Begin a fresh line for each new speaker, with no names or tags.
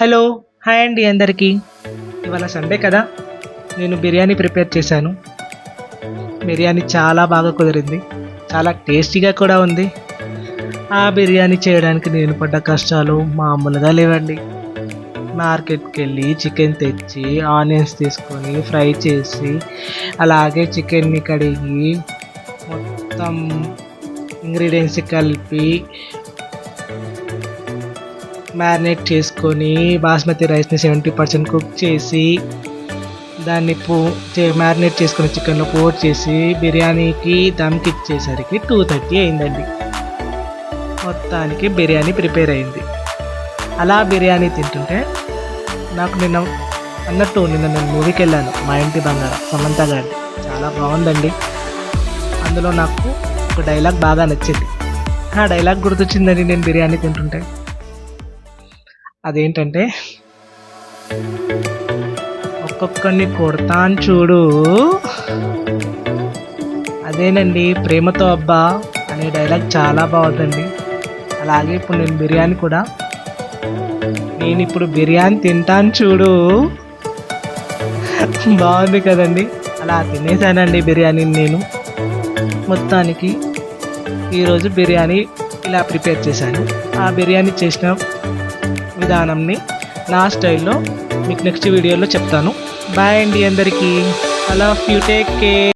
Hello hi అండి అందరికీ. ఇవాళ సండే కదా, నేను బిర్యానీ ప్రిపేర్ చేశాను. బిర్యానీ చాలా బాగా కుదిరింది, చాలా టేస్టీగా కూడా ఉంది. ఆ బిర్యానీ చేయడానికి నేను పడ్డ కష్టాలు మామూలుగా లేవండి. మార్కెట్కి వెళ్ళి చికెన్ తెచ్చి ఆనియన్స్ తీసుకొని ఫ్రై చేసి, అలాగే చికెన్ని కడిగి మొత్తం ఇంగ్రీడియంట్స్ కలిపి మ్యారినేట్ చేసుకొని బాస్మతి రైస్ని 70% కుక్ చేసి దాన్ని మ్యారినేట్ చేసుకుని చికెన్లో పోట్ చేసి బిర్యానీకి దమ్కి ఇచ్చేసరికి 2:30 అయిందండి. మొత్తానికి బిర్యానీ ప్రిపేర్ అయింది. అలా బిర్యానీ తింటుంటే నాకు నిన్న నేను మూవీకి వెళ్ళాను, మా ఇంటి బంగారం సమంత గారి. చాలా బాగుందండి. అందులో నాకు ఒక డైలాగ్ బాగా నచ్చింది. ఆ డైలాగ్ గుర్తొచ్చిందండి నేను బిర్యానీ తింటుంటే. అదేంటంటే, ఒక్కొక్కరిని కొడతాను చూడు, అదేనండి ప్రేమతో అబ్బా అనే డైలాగ్ చాలా బాగుందండి. అలాగే ఇప్పుడు నేను ఇప్పుడు బిర్యానీ తింటాను చూడు, బాగుంది కదండి. అలా తినేసానండి బిర్యానీని నేను. మొత్తానికి ఈరోజు బిర్యానీ ఇలా ప్రిపేర్ చేశాను. ఆ బిర్యానీ చేసిన విధానంని నా స్టైల్లో మీకు నెక్స్ట్ వీడియోలో చెప్తాను. బాయ్ అండి అందరికీ. I love you, take care.